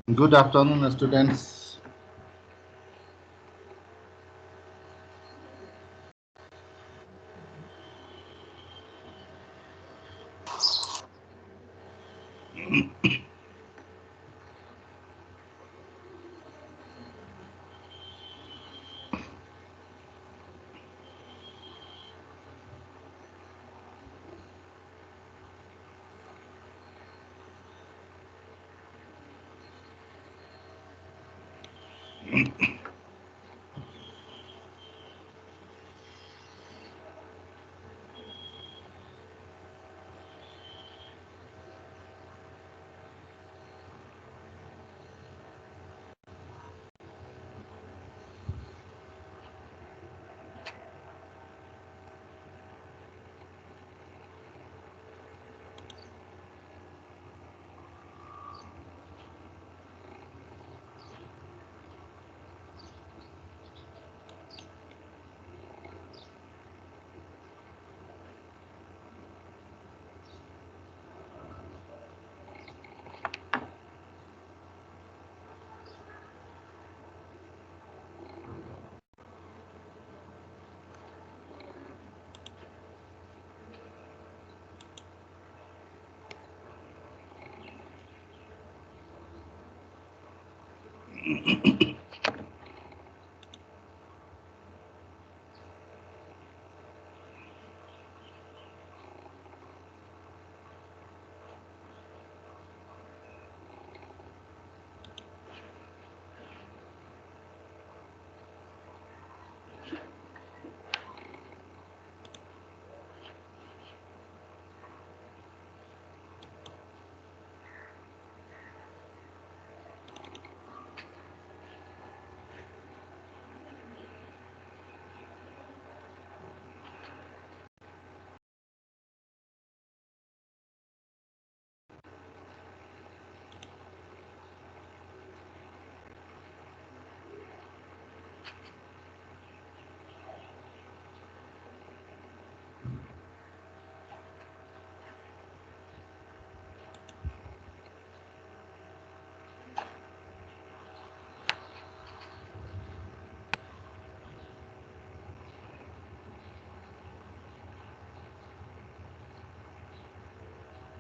Good afternoon, students.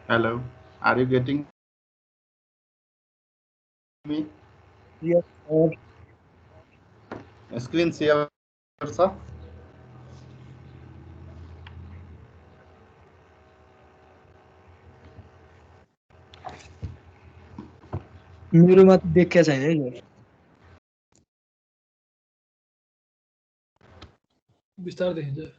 Hello, are you getting me? Yes, sir. Screen share, sir. मेरोमा त देखिया छैन है सर। बिस्तार देखिन्छ।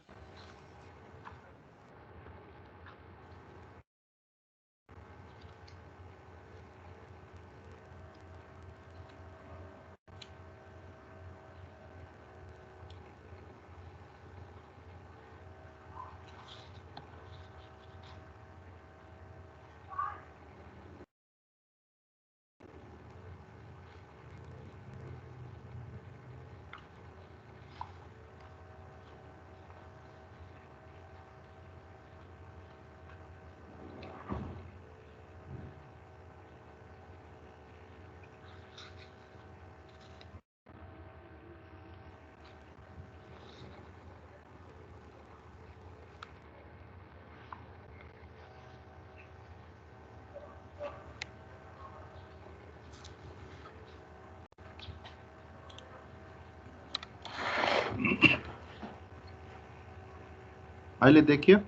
अहिले देखियो?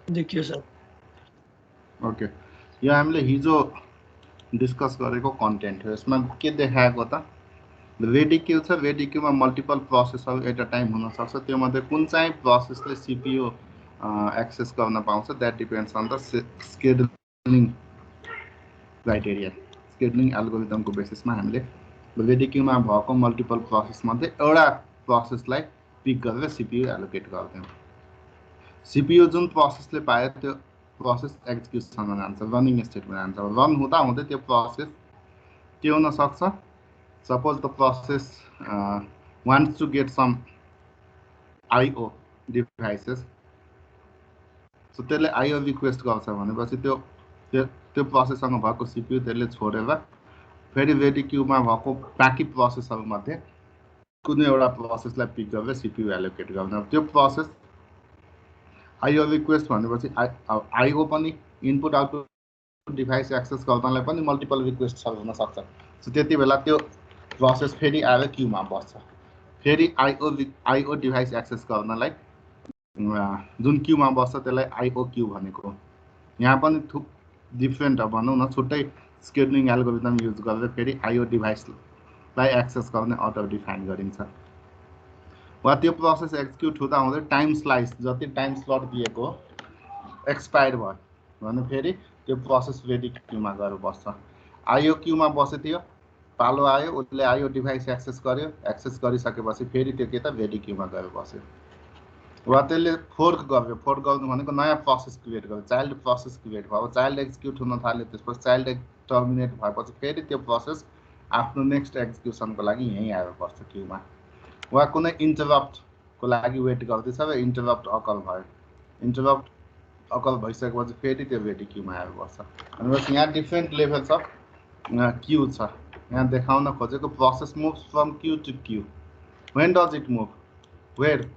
देखियो सर। ओके, यो हामीले हिजो डिस्कस गरेको कन्टेन्ट हो। यसमा के देखाएको त VDQ छ। VDQ मा मल्टिपल प्रोसेसहरू एट अ टाइम हुनसक्छ। त्योमध्ये कुन चाहिँ प्रोसेसले CPU एक्सेस गर्न पाउँछ, that depends on the scheduling criteria. Scheduling एल्गोरिदमको बेसिसमा हामीले VDQ मा भएको मल्टिपल प्रोसेसमध्ये एउटा प्रोसेसलाई पिक गरेर CPU एलोकेट गर्छौँ। CPU जुन प्रोसेसले पायो त्यो प्रोसेस एक्जिक्युसनमा जान्छ, रनिङ स्टेटमा जान्छ। रन हुँदा हुँदै त्यो प्रोसेस के हुन सक्छ, suppose the process wants to get some IO devices, so त्यसले IO रिक्वेस्ट गर्छ भनेपछि त्यो त्यो प्रोसेससँग भएको सिपियु त्यसले छोडेर फेरि रेडी क्यूमा भएको बाँकी प्रोसेसहरूमध्ये कुनै एउटा प्रोसेसलाई पिक गरेर सिपियु एलोकेट गर्न। त्यो प्रोसेस आइओ रिक्वेस्ट भनेपछि आइओ पनि इनपुट आउटपुट डिभाइस एक्सेस गर्नलाई पनि मल्टिपल रिक्वेस्टहरू हुन सक्छ। सो त्यति बेला त्यो प्रोसेस फेरि आएर क्यूमा बस्छ। फेरि आइओ डिभाइस एक्सेस गर्नलाई जुन क्यूमा बस्छ त्यसलाई आइओ क्यू भनेको। यहाँ पनि थुप डिफ्रेन्ट भनौँ न छुट्टै स्केड्युलिङ एल्गोरिदम युज गरेर फेरि आइओ डिभाइसलाई एक्सेस गर्ने अटो डिफाइन गरिन्छ। वा त्यो प्रोसेस एक्जिक्युट हुँदा हुँदै टाइम स्लाइस जति टाइम स्लट दिएको एक्सपायर भयो भने फेरि त्यो प्रोसेस रेडी क्यूमा गएर बस्छ। आइओ क्यूमा बसेको थियो, पालो आयो, उसले आइओ डिभाइस एक्सेस गर्यो, एक्सेस गरिसकेपछि फेरि त्यो के त रेडी क्यूमा गएर बस्यो। वा त्यसले फोर्क गर्यो। फोर्क गर्नु भनेको नयाँ प्रोसेस क्रिएट गर्यो। चाइल्ड प्रोसेस क्रिएट भयो, चाइल्ड एक्जिक्युट हुन थाल्यो, त्यसपछि चाइल्ड टर्मिनेट भएपछि फेरि त्यो प्रोसेस आफ्नो नेक्स्ट एक्जिक्युसनको लागि यहीँ आएर बस्छ क्यूमा। वा कुनै इन्टरप्टको लागि वेट गर्दैछ र इन्टरप्ट अकल भयो, इन्टरप्ट अकल भइसकेपछि फेरि त्यो रेडी क्यूमा आएर बस्छ। भनेपछि यहाँ डिफ्रेन्ट लेभल्स अफ क्यू छ। यहाँ देखाउन खोजेको process moves from queue to queue. When does it move, where,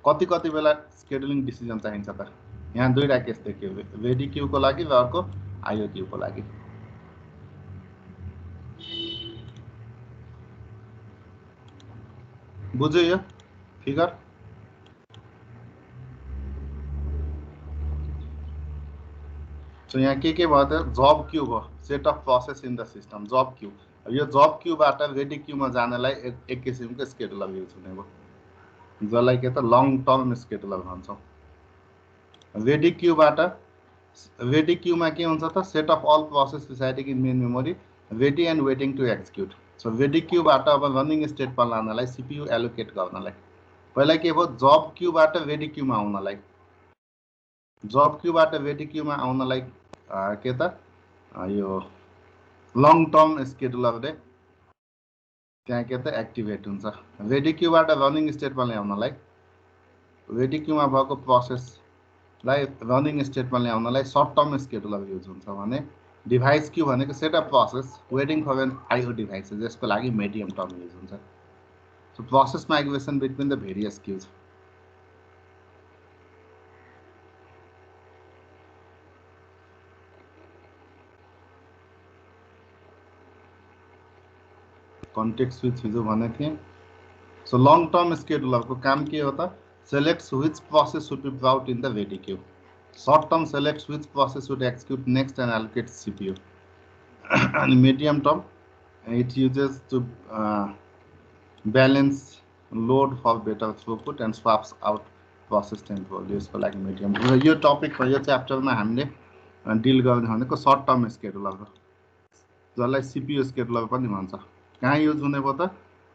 कति बेला स्केड्युलिङ डिसिजन चाहिन्छ त। यहाँ दुईवटा केस देखियो, रेडी क्यूको लागि र अर्को आइओ क्यूको लागि। बुझ्यो यो फिगर? सो यहाँ के भयो त, जब क्यू भयो, set of process in the system, जब क्यू। यो जब क्यूबाट रेडी क्यूमा जानलाई एक किसिमको स्केड्युलर युज हुने भयो, जसलाई के त लङ टर्म स्केड्युलर भन्छौँ। रेडी क्यूमा के हुन्छ त, set of all process residing in main memory ready and waiting to execute. So ready क्यूबाट अब रनिङ स्टेटमा लानलाई सिपियु एलोकेट गर्नलाई पहिला के भयो, जब क्यूबाट रेडी क्यूमा आउनलाई, जब क्यूबाट रेडी क्यूमा आउनलाई के त यो लङ टर्म स्केड्युलरले त्यहाँ के त एक्टिभेट हुन्छ। रेडी क्यूबाट रनिङ स्टेटमा ल्याउनलाई, रेडी क्यूमा भएको प्रोसेसलाई रनिङ स्टेटमा ल्याउनलाई सर्ट टर्म स्केड्युलर युज हुन्छ भने डिभाइस क्यू भनेको set of process waiting for an IO device, जसको लागि मिडियम टर्म युज हुन्छ। So process migration between the various queues. Context switch हिजो भनेको थिएँ। सो लङ टर्म स्केड्युलरको काम के हो त, selects which process should be brought in the ready queue. Short term selects which process should execute next and allocates CPU. and medium term it uses to balance load for better throughput and swaps out process temporal यसको लागि medium term। यो topic यो च्याप्टरमा हामीले deal गर्ने भनेको short term स्केड्युलर हो, जसलाई CPU स्केड्युलर पनि भन्छ। कहाँ युज हुने भयो त,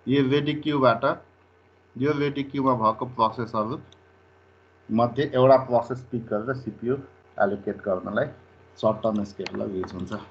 यो रेडी क्यूबाट यो रेडी क्यूमा भएको प्रोसेसहरू मध्ये एउटा प्रोसेस पिक गरेर सिपियु एलोकेट गर्नलाई सर्ट टर्म स्केड्युलर युज हुन्छ।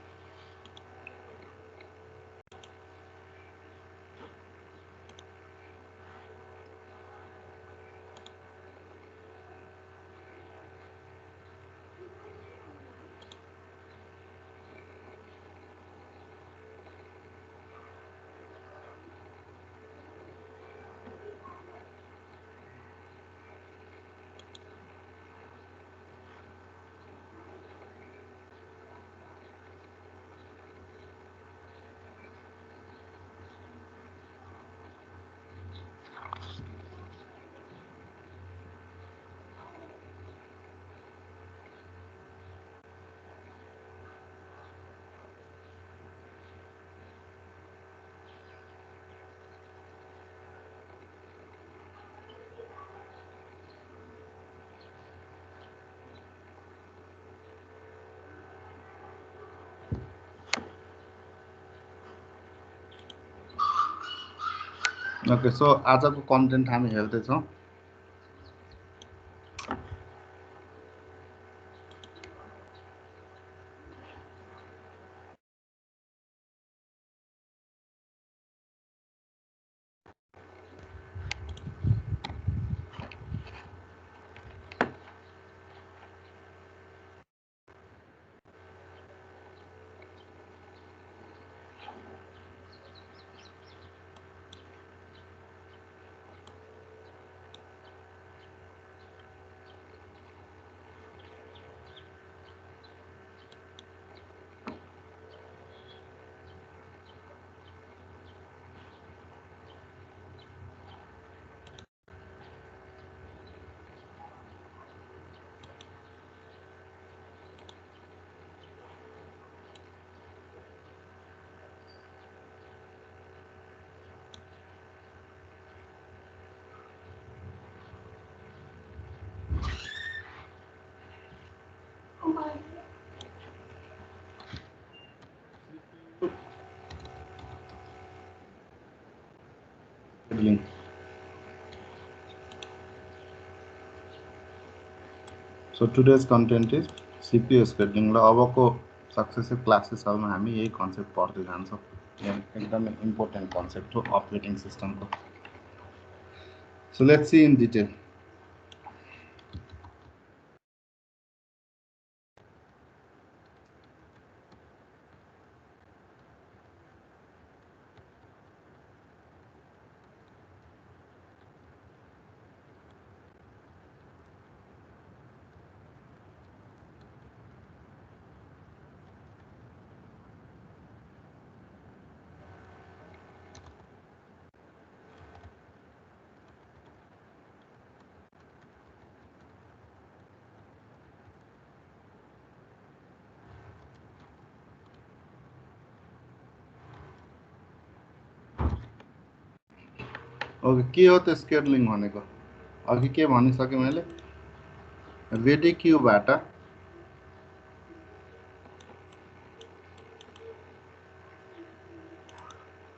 ओके, सो आजको कन्टेन्ट हामी हेर्दैछौँ। So today's content is CPU scheduling र अबको सक्सेसिभ क्लासेसहरुमा हामी यही कन्सेप्ट पढ्दै जान्छौं। यो एकदमै इम्पोर्टेन्ट कन्सेप्ट हो अपरेटिङ सिस्टमको। So let's see in detail. Okay, के हो त स्केड्युलिङ भनेको? अघि के भनिसके मैले, रेडी क्यूबाट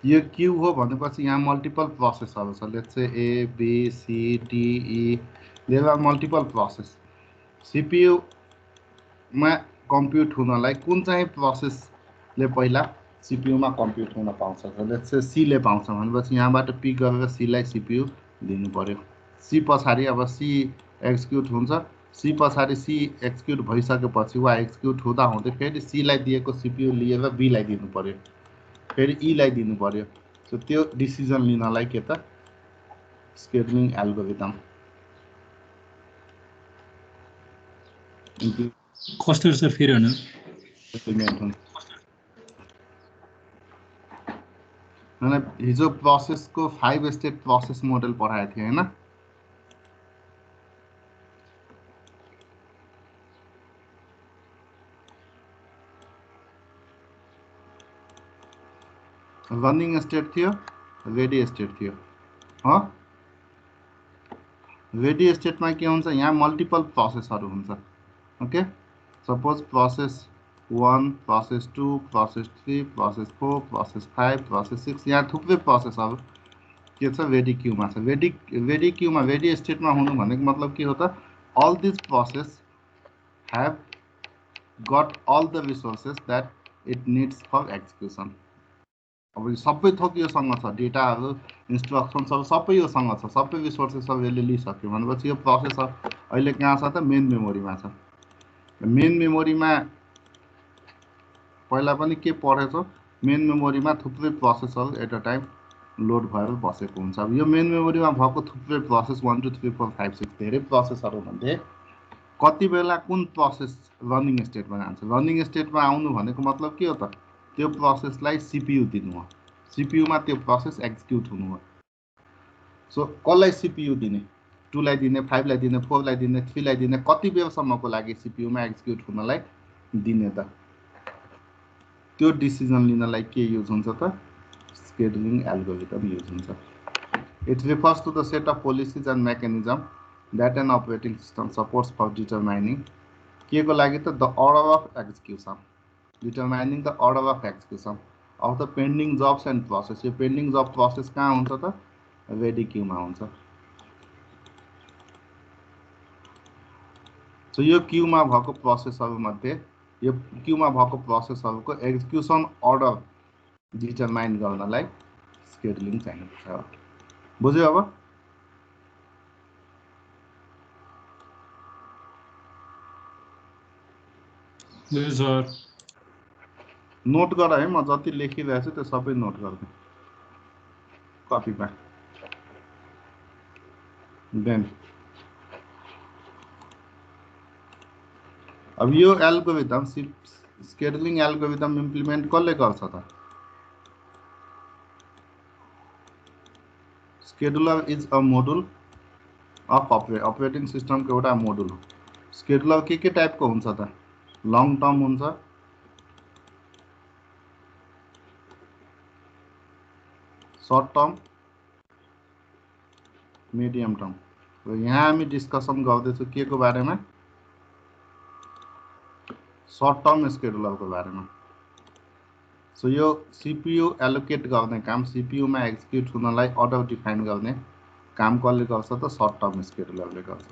यो क्यू हो भनेपछि यहाँ मल्टिपल प्रोसेसहरु छ। Let's say A B C D E, there are multiple process. CPU मा कम्प्युट हुनलाई कुन चाहिँ प्रोसेसले पहिला सीपीयू मा कम्प्युट हुन पाउँछ? लेट्स से सी ले पाउँछ भनेपछि यहाँबाट पिक गरेर सी लाई सीपीयू दिनु पर्यो। सी पछाडी अब सी एक्जिक्युट हुन्छ। सी पछाडी सी एक्जिक्युट भइसकेपछि वा एक्जिक्युट हुँदा हुँदै फेरि सी लाई दिएको सीपीयू लिएर बी लाई दिनु पर्यो, फेरि ई लाई दिनु पर्यो। सो त्यो डिसिजन लिनलाई के त स्केड्युलिङ एल्गोरिदम कस्तो सर फेरि भन्नु? इम्प्लिमेन्ट हुन्छ। मैंने हिजो प्रोसेस को 5 स्टेट प्रोसेस मोडल पढ़ाए थे, है ना? रनिंग स्टेट थियो, रेडी स्टेट थियो। हाँ, रेडी स्टेट में के हुन्छ? यहाँ मल्टिपल प्रोसेसहरु हुन्छ। Okay, suppose process 1, process 2, process 3, process 4, process 5, process 6, यहाँ थुप्रै प्रोसेसहरु के छ? रेडी क्यूमा छ। रेडी क्यूमा रेडी स्टेटमा हुनु भनेको मतलब के हो त? all these process have got all the resources that it needs for execution. अब यो सबै थोक योसँग छ, डेटाहरु, इन्स्ट्रक्सन्सहरु सबै योसँग छ, सबै रिसोर्सेसहरु यसले लिइसक्यो भनेपछि यो प्रोसेस अहिले कहाँ छ त? मेन मेमोरीमा छ। मेन मेमोरीमा पहिला पनि के पढेछौ? मेन मेमोरीमा थुप्रै प्रोसेसहरु एट अ टाइम लोड भएर बसेको हुन्छ। अब यो मेन मेमोरीमा भएको थुप्रै प्रोसेस 1 2 3 4 5 6 धेरै प्रोसेसहरु मध्ये कति बेला कुन प्रोसेस रनिङ स्टेटमा जान्छ? रनिङ स्टेटमा आउनु भनेको मतलब के हो त? त्यो प्रोसेसलाई सीपीयू दिनु हो, सीपीयू मा त्यो प्रोसेस एक्जिक्युट हुनु हो। सो कसलाई सीपीयू दिने? 2 लाई दिने, 5 लाई दिने, 4 लाई दिने, 3 लाई दिने, कति बेरसम्मको लागि सीपीयू मा एक्जिक्युट हुनलाई दिने त? त्यो डिसिजन लिनलाई के युज हुन्छ त? Scheduling algorithm use हुन्छ। It refers to the set of policies and mechanism that an operating system supports for determining के को लागि त? the order of execution, determining the order of execution of the pending jobs and process। यो pending job process कहाँ हुन्छ त? Ready क्यूमा हुन्छ। So यो क्यूमा भएको प्रोसेसहरु मध्ये यो क्यूमा भएको प्रोसेसहरुको एक्जिक्युसन अर्डर डिटरमाइन गर्नलाई स्केड्युलिङ चाहिन्छ। बुझ्यो अब? सर नोट गर है, म जति लेखिरहेको छु त्यो सबै नोट गर्दै कपीमा। देन अब यो एल्गोरिदम स्केड्युलिङ एल्गोरिदम इम्प्लिमेन्ट कसले गर्छ त? Scheduler is a module of operating system को एउटा मोडुल हो। स्केड्युलर के टाइपको हुन्छ त? लङ टर्म हुन्छ, सर्ट टर्म, मिडियम टर्म। र यहाँ हामी डिस्कसन गर्दैछौँ के को बारेमा? सर्ट टर्म स्केड्युलरको बारेमा। सो यो सीपीयू एलोकेट गर्ने काम, सीपीयू मा एक्जिक्युट हुनलाई अर्डर डिफाइन गर्ने काम कसले गर्छ त? सर्ट टर्म स्केड्युलरले गर्छ।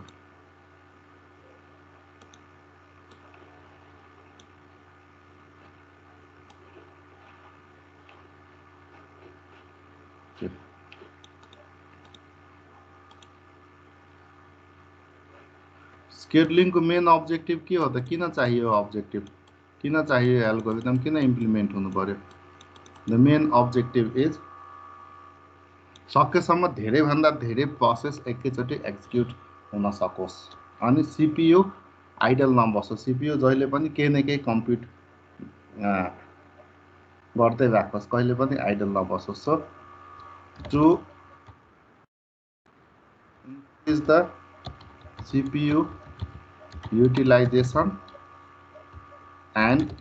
स्केड्युलिङको मेन अब्जेक्टिभ के हो त? किन चाहियो अब्जेक्टिभ? किन चाहियो एल्गोरिदम? किन इम्प्लिमेन्ट हुनु पर्यो? द मेन अब्जेक्टिभ इज सकेसम्म धेरैभन्दा धेरै प्रोसेस एकैचोटि एक्जिक्युट हुन सकोस् अनि सीपीयू आइडल नबसोस्। सीपीयू जहिले पनि केही न केही कम्प्युट गर्दै राखोस्, कहिले पनि आइडल नबसोस्। So to increase the CPU utilization and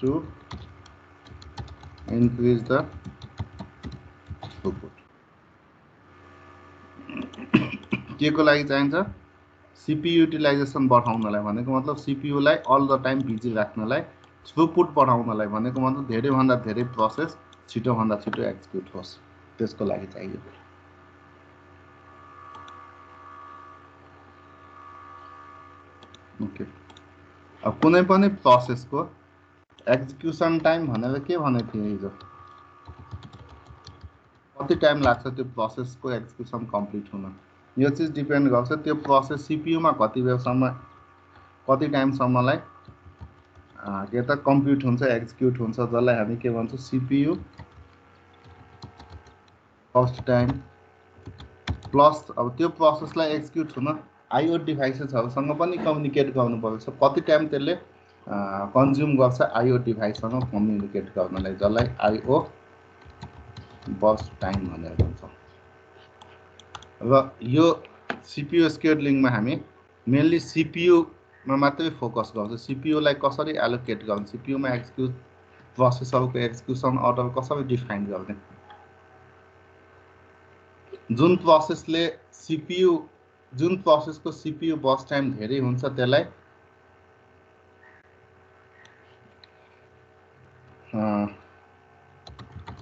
to increase the throughput. के को लागि चाहिन्छ? सीपीयू युटिलाइजेसन बढाउनलाई भनेको मतलब सीपीयू लाई अल द टाइम बिजी राख्नलाई, थ्रुपुट बढाउनलाई भनेको मतलब धेरैभन्दा धेरै प्रोसेस छिटोभन्दा छिटो एक्जिक्युट होस्, त्यसको लागि चाहियो। ओके, अब कुनै पनि प्रोसेसको एक्जिक्युसन टाइम भनेर के भनेको थिएँ हिजो? कति टाइम लाग्छ त्यो प्रोसेसको एक्जिक्युसन कम्प्लिट हुन? यो चीज डिपेन्ड गर्छ त्यो प्रोसेस सीपीयू मा कति बेरसम्म, कति टाइमसम्मलाई के त कम्प्युट हुन्छ, एक्जिक्युट हुन्छ, जसलाई हामी के भन्छौँ? सीपीयू फर्स्ट टाइम प्लस अब त्यो प्रोसेसलाई एक्जिक्युट हुन आईओ डिभाइसेसहरुसँग पनि कम्युनिकेट गर्नु पर्छ। कति टाइम त्यसले कन्ज्युम गर्छ आईओ डिभाइससँग कम्युनिकेट गर्नलाई, जसलाई आईओ बर्स्ट टाइम भनेर भन्छौँ। र यो सीपीयू स्केड्युलिङमा हामी मेनली सीपीयू मा मात्रै फोकस गर्छौँ। सीपीयू लाई कसरी एलोकेट गर्ने, सीपीयू मा एक्जिक्युट प्रोसेसरको एक्जिक्युसन अर्डर कसरी डिफाइन गर्ने, जुन प्रोसेसले सीपीयू, जुन प्रोसेसको सीपीयू बर्स्ट टाइम धेरै हुन्छ त्यसलाई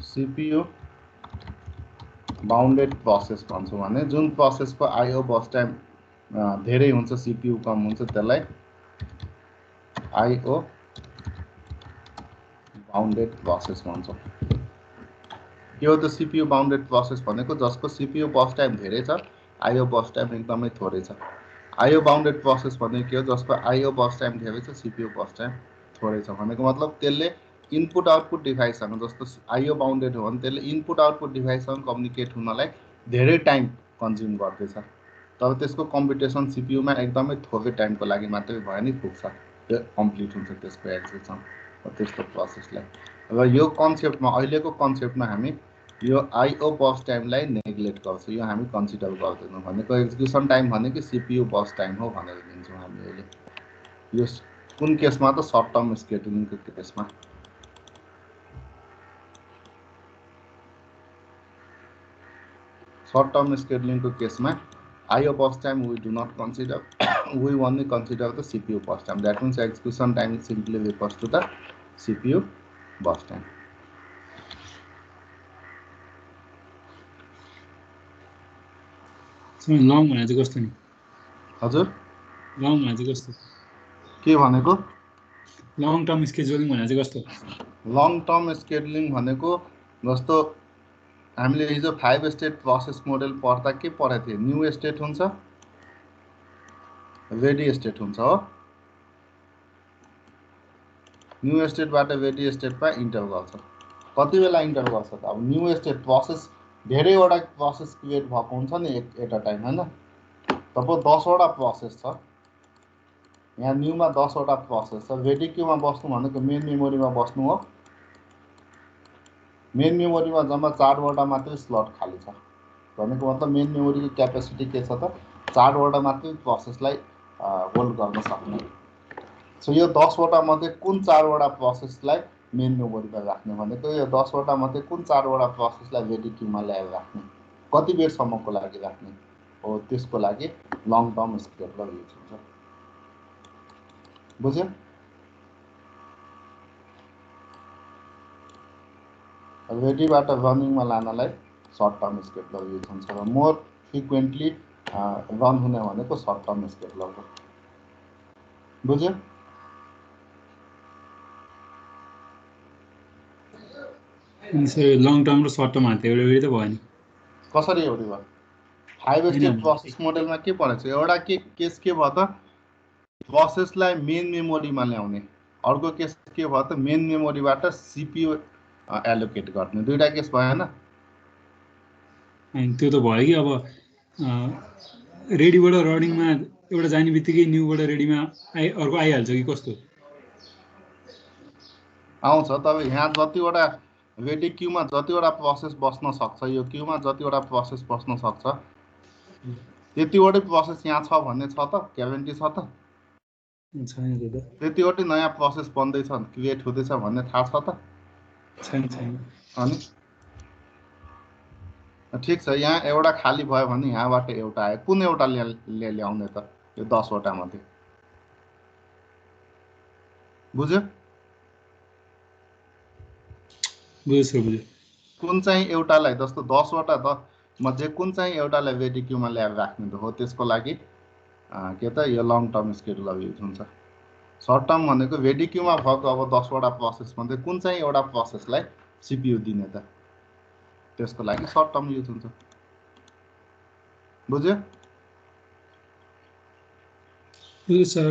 सीपीयू बाउन्डेड प्रोसेस भन्छौँ भने जुन प्रोसेसको आईओ बर्स्ट टाइम धेरै हुन्छ, सीपीयू कम हुन्छ, त्यसलाई आईओ बाउन्डेड प्रोसेस भन्छौँ। के हो त सीपीयू बाउन्डेड प्रोसेस भनेको? जसको सीपीयू बर्स्ट टाइम धेरै छ, आईओ बर्स्ट टाइम एकदमै थोरै छ। आईओ बाउन्डेड प्रोसेस भनेको के हो? जसको आईओ बर्स्ट टाइम धेरै छ, सीपीयू बर्स्ट टाइम थोरै छ भनेको मतलब त्यसले इनपुट आउटपुट डिभाइससँग, जस्तो आईओ बाउन्डेड हो भने त्यसले इनपुट आउटपुट डिभाइससँग कम्युनिकेट हुनलाई धेरै टाइम कन्ज्युम गर्दैछ, तर त्यसको कम्प्युटेसन सीपीयूमा एकदमै थोरै टाइमको लागि मात्रै भयो नि पुग्छ, त्यो कम्प्लिट हुन्छ त्यसको एक्जिक्युसन त्यस्तो प्रोसेसलाई। र यो कन्सेप्टमा, अहिलेको कन्सेप्टमा हामी यो आईओ बर्स्ट टाइमलाई नेग्लेक्ट गर्छौँ, यो हामी कन्सिडर गर्दैनौँ। भनेको एक्जिक्युसन टाइम भनेको सीपीयू बर्स्ट टाइम हो भनेर लिन्छौँ हामी अहिले। यो कुन केसमा त? सर्ट टर्म स्केड्युलिङको केसमा। सर्ट टर्म स्केड्युलिङको केसमा IO burst time we do not consider, we only consider the CPU burst time. That means execution time simply refers to the CPU burst time. Long भने चाहिँ कस्तो नि? हजुर, लङ भने चाहिँ कस्तो? के भनेको? लङ टर्म स्केड्युलिङ भने चाहिँ कस्तो? लङ टर्म स्केड्युलिङ भनेको जस्तो हामीले हिजो 5 स्टेट प्रोसेस मोडल पढ्दा के पढाएको थिए? न्यू स्टेट हुन्छ, रेडी स्टेट हुन्छ हो। न्यू स्टेटबाट रेडी स्टेटमा इन्टर गर्छ। कति बेला इन्टर गर्छ त? अब न्यू स्टेट प्रोसेस धेरैवटा प्रोसेस क्रिएट भएको हुन्छ नि एट अ टाइम, हैन? तपाईँ 10 वटा प्रोसेस छ यहाँ, न्यूमा 10 वटा प्रोसेस छ। रेडी क्यूमा बस्नु भनेको मेन मेमोरीमा बस्नु हो। मेन मेमोरीमा जम्मा 4 वटा मात्रै स्लट खाली छ भनेको मतलब मेन मेमोरीको क्यापेसिटी के छ त? 4 वटा मात्रै प्रोसेसलाई होल्ड गर्न सक्ने। सो यो 10 वटा मध्ये कुन 4 वटा प्रोसेसलाई मेन मेमोरीमा राख्ने भनेको यो 10 वटा मध्ये कुन 4 वटा प्रोसेसलाई रेडी क्यूमा ल्याएर राख्ने, कति बेरसम्मको लागि राख्ने हो, त्यसको लागि लङ टर्म स्केड्युलर युज हुन्छ। बुझ्यो? रेडीबाट रनिङमा लानलाई सर्ट टर्म स्केड्युलर युज हुन्छ र मोर फ्रिक्वेन्टली रन हुने भनेको सर्ट टर्म स्केड्युलर हो। बुझ्यो? अनि सर लङ टर्म र सर्ट टर्म हाल्थ्यो एउटा त भयो नि कसरी एउटै भयो 5 स्टेप प्रोसेस मोडेलमा के परेछ एउटा केस के भयो त प्रोसेसलाई मेन मेमोरीमा ल्याउने अर्को केस के भयो त मेन मेमोरीबाट सीपीयू एलोकेट गर्ने दुईटा केस भएन अनि त्यो त भयो कि अब रेडीबाट रनिङमा एउटा जाने बित्तिकै न्यूबाट रेडीमा अर्को आइहाल्छ कि कस्तो आउँछ तब यहाँ जतिवटा रेडी क्यूमा जतिवटा प्रोसेस बस्न सक्छ यो क्यूमा जतिवटा प्रोसेस बस्न सक्छ त्यतिवटै प्रोसेस यहाँ छ भन्ने छ त ग्यारेन्टी छ त छैन त्यो त त्यतिवटै नयाँ प्रोसेस बन्दैछ क्रिएट हुँदैछ भन्ने थाहा छ त छैन अनि ठिक छ यहाँ एउटा खाली भयो भने यहाँबाट एउटा आयो कुन एउटा ल्याउने त यो 10 वटा मध्ये बुझ्यो बुझ्यो कुन चाहिँ एउटालाई जस्तो 10 वटा मध्ये कुन चाहिँ एउटालाई रेडी क्यूमा ल्याएर राख्ने हो त्यसको लागि के त यो लङ टर्म स्केड्युलर युज हुन्छ सर्ट टर्म भनेको रेडी क्यूमा भएको अब 10 वटा प्रोसेस मध्ये कुन चाहिँ एउटा प्रोसेसलाई सीपीयू दिने त त्यसको लागि सर्ट टर्म युज हुन्छ बुझ्यो सर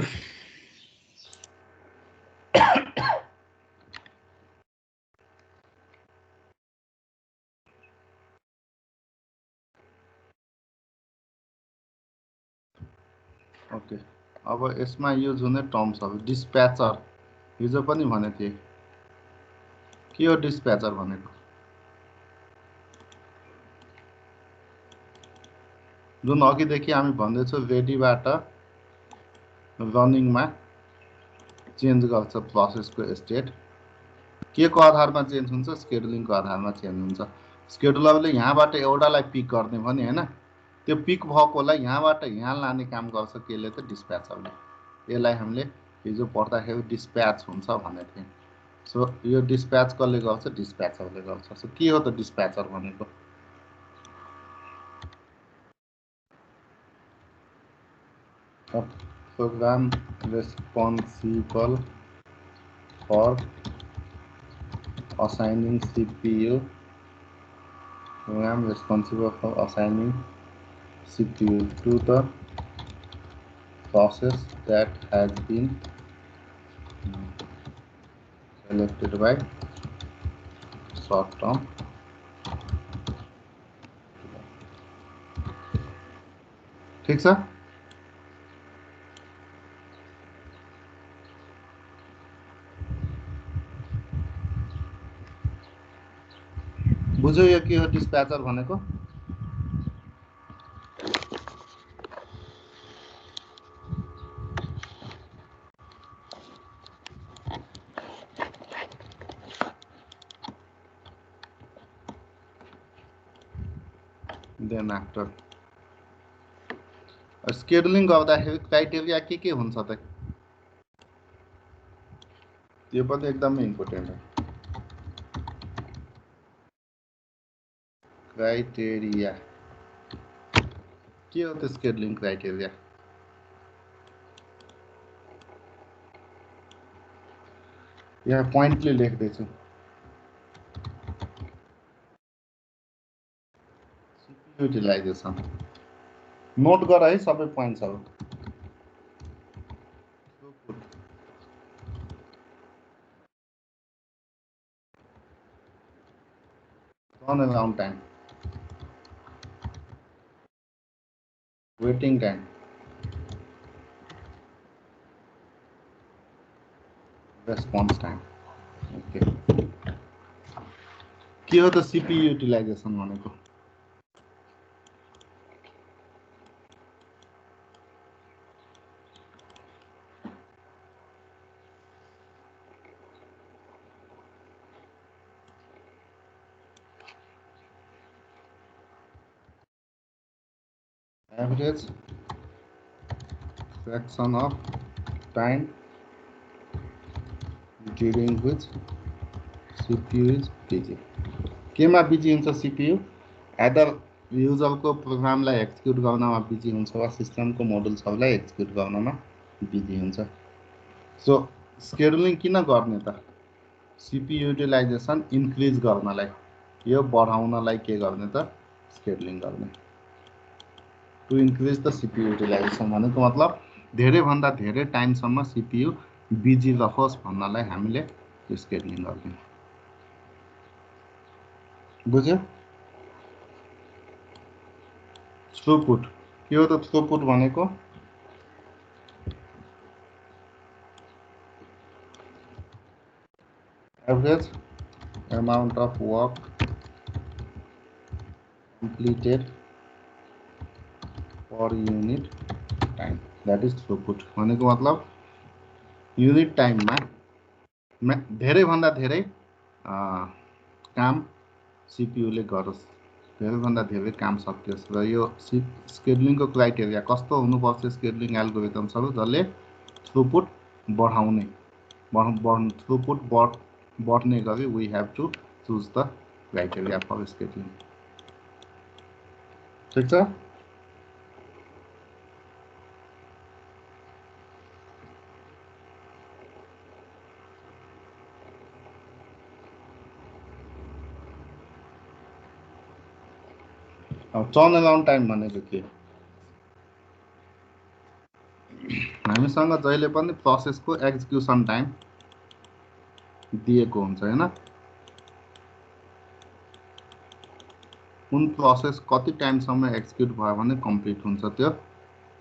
ओके अब यसमा युज हुने टर्म्सहरू डिस्प्याचर हिजो पनि भनेको थिएँ के हो डिस्प्याचर भनेको जुन अघिदेखि हामी भन्दैछौँ रेडीबाट रनिङमा चेन्ज गर्छ प्रोसेसको स्टेट के को आधारमा चेन्ज हुन्छ स्केड्युलिङको आधारमा चेन्ज हुन्छ स्केड्युलरले यहाँबाट एउटालाई पिक गर्ने भने हैन त्यो पिक भएकोलाई यहाँबाट यहाँ लाने काम गर्छ केले त डिस्प्याचरले यसलाई हामीले हिजो पढ्दाखेरि डिस्प्याच हुन्छ भनेको थियौँ सो यो डिस्प्याच कसले गर्छ डिस्प्याचरले गर्छ सो के हो त डिस्प्याचर भनेको program responsible for assigning CPU program responsible for assigning CPU to the process that has been selected by short term ठीक छ बुझ्यो यो के हो डिस्प्याचर भनेको देन आफ्टर स्केड्युलिङ गर्दाखेरि क्राइटेरिया के हुन्छ त यो पनि एकदमै इम्पोर्टेन्ट हो क्राइटेरिया के हो त स्केड्युलिङ क्राइटेरिया यहाँ पोइन्टले लेख्दैछु युटिलाइजेसन नोट गर है सबै पोइन्ट्सहरू turnaround time waiting time response time okay के हो त CPU युटिलाइजेसन भनेको average fraction of time during which CPU is busy केमा बिजी हुन्छ CPU एदर युजरको प्रोग्रामलाई एक्जिक्युट गर्नमा बिजी हुन्छ वा सिस्टमको मोडुल्सहरूलाई एक्जिक्युट गर्नमा बिजी हुन्छ सो स्केड्युलिङ किन गर्ने त CPU युटिलाइजेसन इन्क्रिज गर्नलाई, यो बढाउनलाई के गर्ने त स्केड्युलिङ गर्ने। To increase the CPU utilization भनेको मतलब धेरैभन्दा धेरै टाइमसम्म CPU बिजी रहोस् भन्नलाई हामीले यो स्केड्युलिङ गर्ने। बुझ्यो? थ्रुपुट के हो त थ्रुपुट भनेको? Average amount of work completed per unit time, that is throughput। भनेको मतलब युनिट टाइममा धेरैभन्दा धेरै काम CPU ले गरोस्, धेरैभन्दा धेरै काम सकियोस्। र यो स्केड्युलिङको क्राइटेरिया कस्तो हुनुपर्छ स्केड्युलिङ एल्गोरिथम्सहरू जसले थ्रुपुट बढाउने थ्रुपुट बढ्ने गरी we have to choose the criteria for scheduling. ठिक छ? टर्न अराउन्ड टाइम भनेको के? हामीसँग जहिले पनि प्रोसेसको एक्जिक्युसन टाइम दिएको हुन्छ हैन? कुन प्रोसेस कति टाइमसम्म एक्जिक्युट भयो भने कम्प्लिट हुन्छ त्यो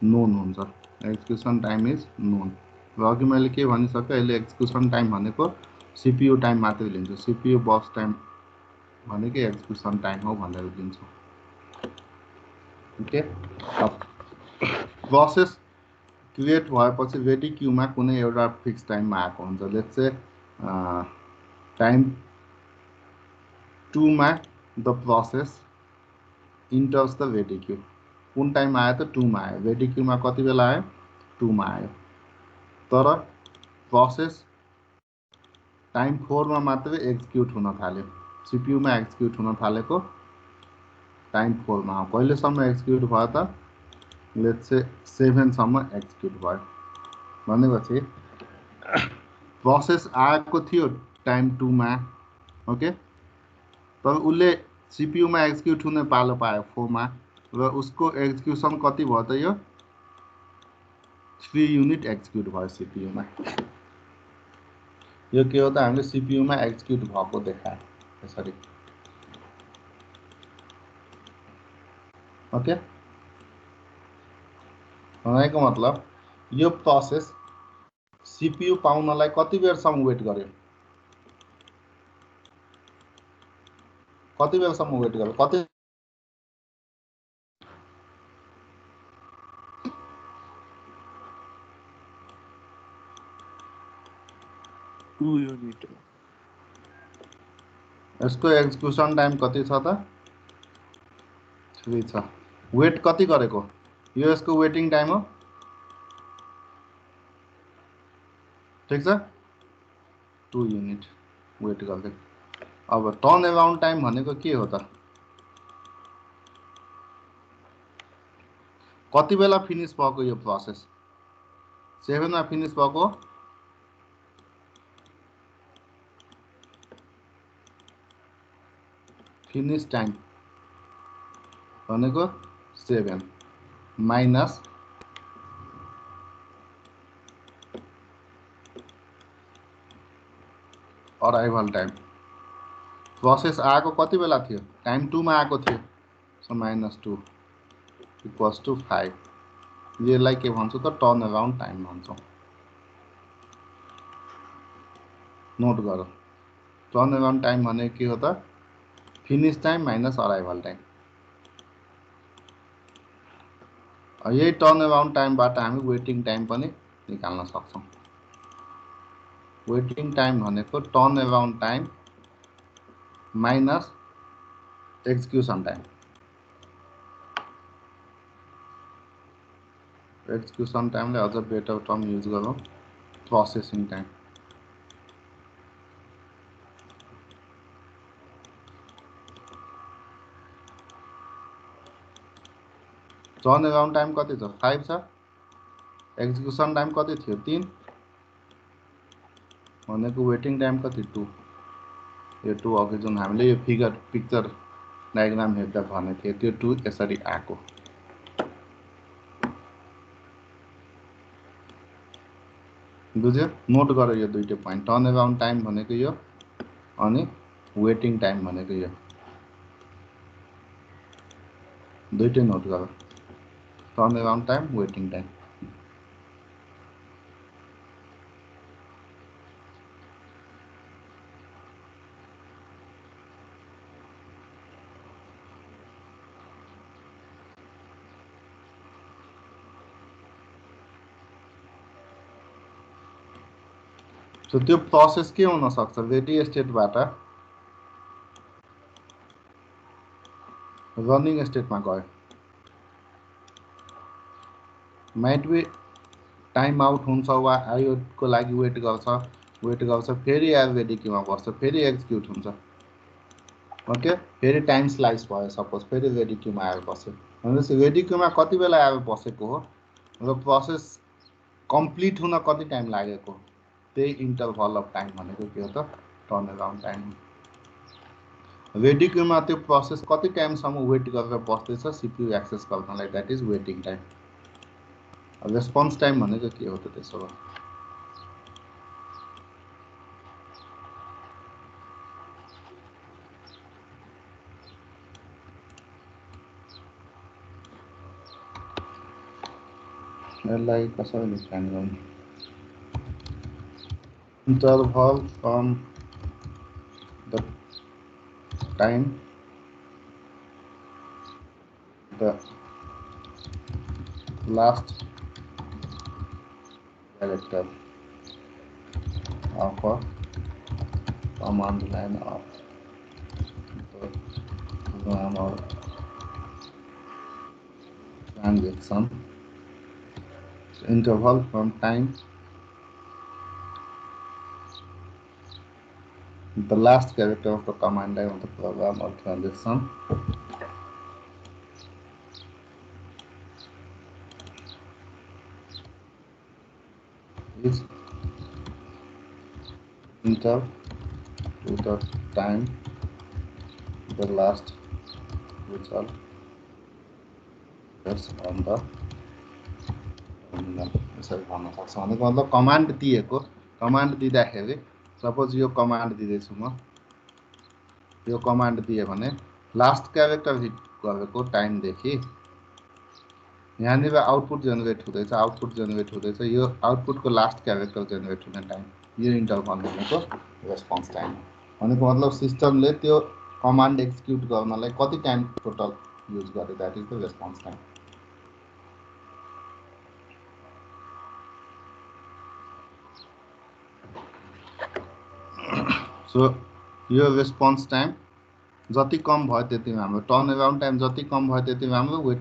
नोन हुन्छ। एक्जिक्युसन टाइम इज नोन। र अघि मैले के भनिसकेँ, अहिले एक्जिक्युसन टाइम भनेको CPU टाइम मात्रै लिन्छु। CPU बस टाइम भनेको एक्जिक्युसन टाइम हो भनेर दिन्छु। ओके, प्रोसेस क्रिएट भएपछि रेडी क्यूमा कुनै एउटा फिक्स टाइममा आएको हुन्छ। लेट्स से टाइम 2 मा the process enters the ready Q. कुन टाइम आयो त 2 मा आयो। रेडी क्यूमा कति बेला आयो? 2 मा आयो। तर प्रोसेस टाइम 4 मा मात्रै एक्जिक्युट हुन थाल्यो। CPU मा एक्जिक्युट हुन थालेको टाइम 4 मा हो। कहिलेसम्म एक्जिक्युट भयो त? लेट्स से 7 सम्म एक्जिक्युट भयो। भनेपछि प्रोसेस आएको थियो टाइम 2 मा, ओके, तर उसले CPU मा एक्जिक्युट हुने पालो पायो 4 मा, र उसको एक्जिक्युसन कति भयो त? यो 3 युनिट एक्जिक्युट भयो CPU मा। यो के हो त? हामीले CPU मा एक्जिक्युट भएको देखायो यसरी। ओके, भनेको मतलब यो प्रोसेस CPU पाउनलाई कति बेरसम्म वेट गर्यो? कति बेरसम्म वेट गर्यो? कति 2 युनिट। यसको एक्जिक्युसन टाइम कति छ त? 3 छ। वेट कति गरेको? यो यसको वेटिङ टाइम हो। ठीक छ, 2 युनिट वेट गर्दै। अब टर्न अराउन्ड टाइम भनेको के हो त? कति बेला फिनिश भएको यो प्रोसेस? 7 मा फिनिश भएको। फिनिश टाइम भनेको 7 माइनस अराइभल टाइम। प्रोसेस आएको कति बेला थियो? टाइम 2 मा आएको थियो। So -2 equals to 5। यसलाई के भन्छौँ त? टर्न अराउन्ड टाइम भन्छौँ। नोट गरौँ, टर्न अराउन्ड टाइम भनेको के हो त? Finish time minus arrival time. यही टर्न अराउन्ड टाइमबाट हामी वेटिङ टाइम पनि निकाल्न सक्छौँ। वेटिङ टाइम भनेको turn around time minus execution time. Execution टाइमले अझ बेटर टर्म युज गरौँ, processing time. Turn around time कति छ? 5 छ। एक्जिक्युसन टाइम कति थियो? 3 भनेको वेटिङ टाइम कति? 2। यो 2 अघि जुन हामीले यो पिक्चर डायग्राम हेर्दा भनेको थियो त्यो 2 यसरी आएको। बुझ्यो? नोट गर यो दुईटै पोइन्ट, टर्न अराउन्ड टाइम भनेको यो अनि वेटिङ टाइम भनेको यो दुईटै नोट गर, turn around time waiting time. So त्यो प्रोसेस के हुन सक्छ, रेडी स्टेटबाट रनिङ स्टेटमा गयो, माइट बी टाइम आउट हुन्छ वा आइओको लागि वेट गर्छ, फेरि आएर रेडी क्यूमा बस्छ, फेरि एक्जिक्युट हुन्छ। ओके, फेरि टाइम स्लाइस भयो, सपोज फेरि रेडी क्यूमा आएर बस्यो भनेपछि रेडी क्यूमा कति बेला आएर बसेको हो र प्रोसेस कम्प्लिट हुन कति टाइम लागेको, त्यही इन्टरभल अफ टाइम भनेको के हो त, टर्न अराउन्ड टाइम। रेडी क्यूमा त्यो प्रोसेस कति टाइमसम्म वेट गरेर बस्दैछ सिपियु एक्सेस गर्नलाई, that is waiting time. Response time भनेको के हो त त्यसो भए? यसलाई कसरी डिफाइन गर्ने? Interval from the time the last character of a command line of the program or transaction. Interval from time the last character of the command line of the program or transaction is inter to the time the last result is on the terminal. यसरी भन्न सक्छ भनेको मतलब command दिएको, command दिँदाखेरि suppose यो command दिँदैछु म, यो कमान्ड दिए भने लास्ट क्यारेक्टर हिट गरेको टाइमदेखि यहाँनिर आउटपुट जेनेरेट हुँदैछ, यो आउटपुटको लास्ट क्यारेक्टर जेनेरेट हुने टाइम, यो इन्टरभल भनेको रेस्पोन्स टाइम। भनेको मतलब सिस्टमले त्यो कमान्ड एक्जिक्युट गर्नलाई कति टाइम टोटल युज गर्यो, that is the response time. So यो रेस्पोन्स टाइम जति कम भयो त्यतिमा हाम्रो, टर्न अराउन्ड टाइम जति कम भयो त्यतिमा हाम्रो वेट।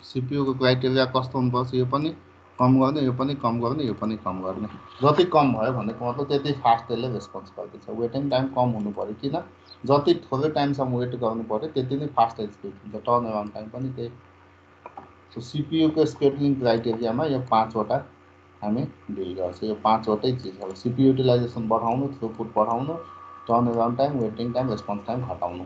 सिपियुको क्राइटेरिया कस्तो हुनुपर्छ, यो पनि कम गर्ने, यो पनि कम गर्ने, यो पनि कम गर्ने। जति कम भयो भनेको मतलब त्यति फास्ट त्यसले रेस्पोन्स गर्दैछ। वेटिङ टाइम कम हुनु पऱ्यो, किन जति थोरै टाइमसम्म वेट गर्नु पऱ्यो त्यति नै फास्ट एक्जिक्युट हुन्छ। टर्न अराउन्ड टाइम पनि त्यही। सो सिपियुको स्केड्युलिङ क्राइटेरियामा यो 5वटा हामी डिल गर्छ, यो 5वटै चिजहरू, सिपियु युटिलाइजेसन बढाउनु, थ्रुपुट बढाउनु, turn around time, waiting time, response time घटाउनु।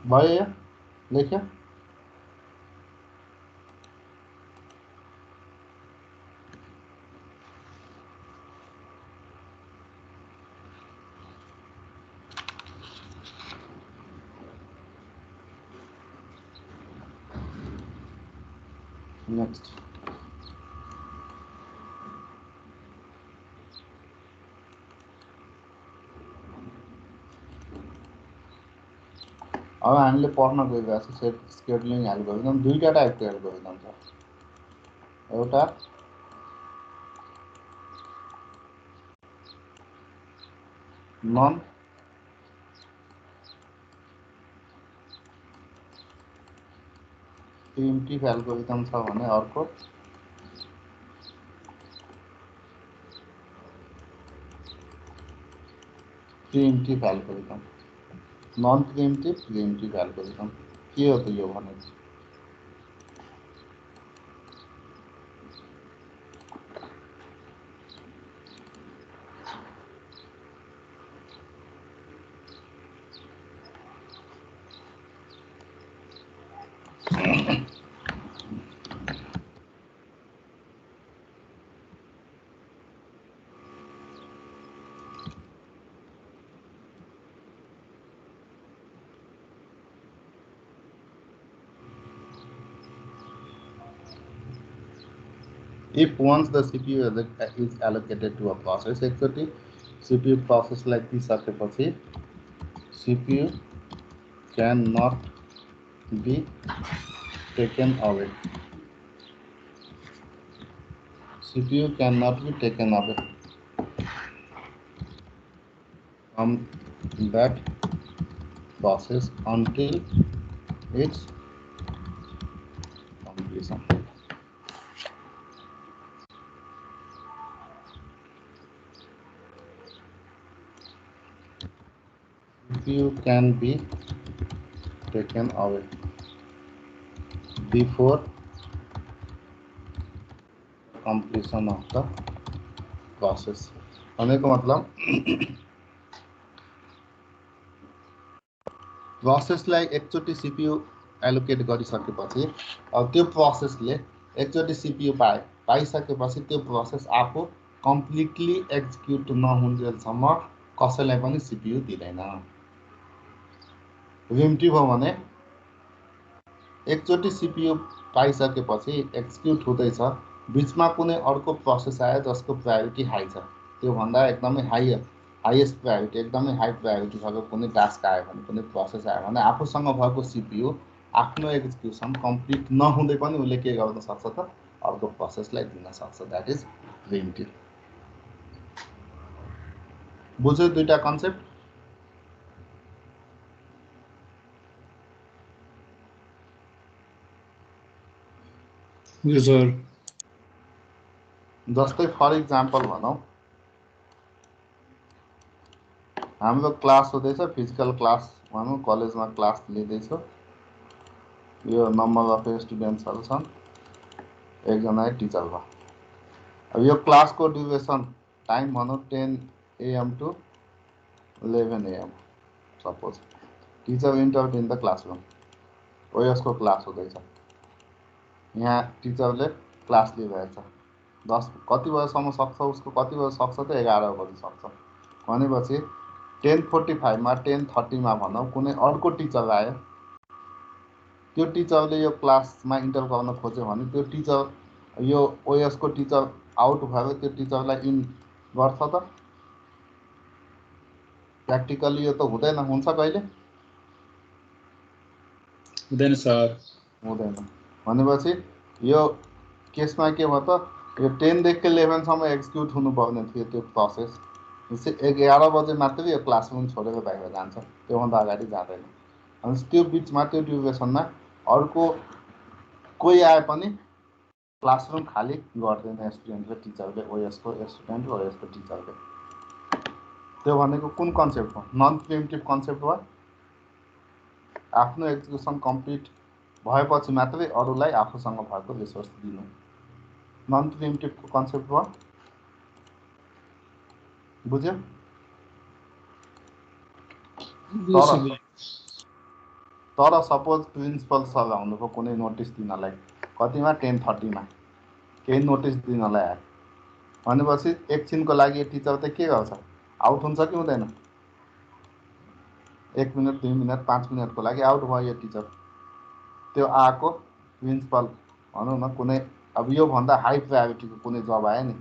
भयो यो लेख्यो? नेक्स्ट अब हामीले पढ्न गइरहेको छ स्केड्युलिङ एल्गोरिदम। दुईटा टाइपको एल्गोरिदम छ, एउटा नन प्रिम्टिभ एल्गोरिदम छ भने अर्को प्रिम्टिभ एल्गोरिदम। नन प्रिम्टिभ, प्रिम्टिभ एल्गोरिदम के हो त यो भने? If once the CPU is allocated to a process, एकचोटि CPU process like दिइसकेपछि CPU cannot be taken away. CPU cannot be taken away from that process until its completion. CPU can be taken away before completion of the process. भनेको मतलब प्रोसेसलाई एकचोटि CPU allocate गरिसकेपछि अब त्यो प्रोसेसले एकचोटि CPU पाइसकेपछि त्यो process आफू कम्प्लिटली एक्जिक्युट नहुन्जेलसम्म कसैलाई पनि CPU दिँदैन। प्रिमिटिभ हो भने एकचोटि CPU पाइसकेपछि एक्जिक्युट हुँदैछ, बिचमा कुनै अर्को प्रोसेस आयो जसको प्रायोरिटी हाई छ, त्यो भन्दा एकदमै हाईएस्ट प्रायोरिटी, एकदमै हाई प्रायोरिटी भएको कुनै टास्क आयो भने, कुनै प्रोसेस आयो भने आफूसँग भएको CPU आफ्नो एक्जिक्युसन कम्प्लिट नहुँदै पनि उसले के गर्न सक्छ त अर्को प्रोसेसलाई दिन सक्छ। That is primitive. बुझ्यो दुईटा कन्सेप्ट? हजुर सर। जस्तै फर इक्जाम्पल भनौँ, हाम्रो क्लास हुँदैछ, फिजिकल क्लास भनौँ, कलेजमा क्लास लिँदैछ, यो नम्बर अफ स्टुडेन्ट्सहरू छन्, एकजना टिचर भयो। अब यो क्लासको ड्युरेसन टाइम भनौँ 10 AM to 11 AM suppose. Teacher entered in the classroom, ओएसको क्लास हुँदैछ, यहाँ टिचरले क्लास लिइरहेछ, 10 कति बजेसम्म सक्छ, उसको कति बजे सक्छ त 11 बजे सक्छ भनेपछि 10:45 मा 10:30 मा भनौँ कुनै अर्को टिचर आयो, त्यो टिचरले यो क्लासमा इन्टर गर्न खोज्यो भने त्यो टिचर, यो ओएसको टिचर आउट भयो, त्यो टिचरलाई इन गर्छ त? प्र्याक्टिकली यो त हुँदैन, हुन्छ कहिले? हुँदैन सर। हुँदैन। भनेपछि यो केसमा के भयो त, यो 10 देखि 11 सम्म एक्जिक्युट हुनुपर्ने थियो त्यो प्रोसेस, 11 बजे मात्रै यो क्लासरुम छोडेर बाहिर जान्छ, त्योभन्दा अगाडि जाँदैन। अनि त्यो बिचमा त्यो ड्युरेसनमा अर्को कोही आए पनि क्लासरुम खाली गर्दैन स्टुडेन्ट र टिचरले, ओएसको स्टुडेन्ट र ओएसको टिचरले। त्यो भनेको कुन कन्सेप्ट हो? नन प्रिमिटिभ कन्सेप्ट हो। आफ्नो एक्जिक्युसन कम्प्लिट भएपछि मात्रै अरूलाई आफूसँग भएको रिसोर्स दिनु, नन प्रिमिटिभको कन्सेप्ट हो। बुझ्यो? तर सपोज प्रिन्सिपल सर आउनुभयो कुनै नोटिस दिनलाई, कतिमा 10:30 मा केही नोटिस दिनलाई आयो भनेपछि एकछिनको लागि टिचर त के गर्छ, आउट हुन्छ कि हुँदैन? 1 मिनट 2 मिनट 5 मिनटको लागि आउट भयो यो टिचर। त्यो आएको प्रिन्सिपल भनौँ न कुनै, अब योभन्दा हाई प्रायोरिटीको कुनै जब आयो नि,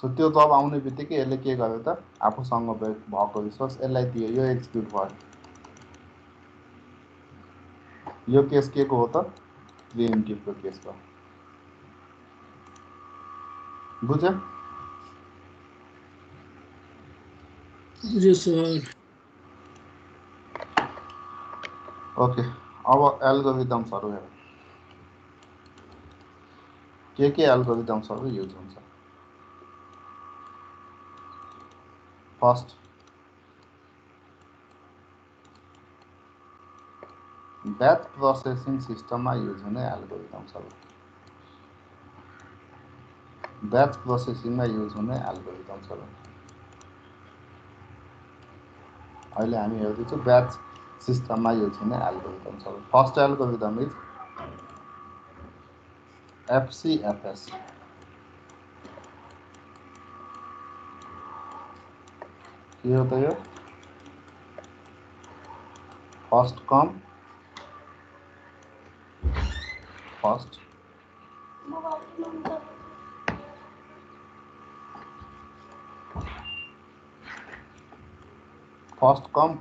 सो त्यो जब आउने बित्तिकै यसले के गर्यो त आफूसँग भएको रिसोर्स यसलाई दियो, यो एक्जिक्युट भयो। यो केस के को हो त? प्रिमिटिभको केस हो। बुझ्यो? बुझ्यो सर। ओके, अब एल्गोरिदम्सहरू हेरौँ। के एल्गोरिदम्सहरू युज हुन्छ? फर्स्ट, ब्याच प्रोसेसिङ सिस्टममा युज हुने एल्गोरिदम्सहरू। ब्याच प्रोसेसिङमा युज हुने एल्गोरिदम्सहरू अहिले हामी हेर्दैछौँ ब्याच सिस्टममा युज हुने एल्गोरिदम्सहरू। फर्स्ट एल्गोरिदम इज FCFS के होता है? First come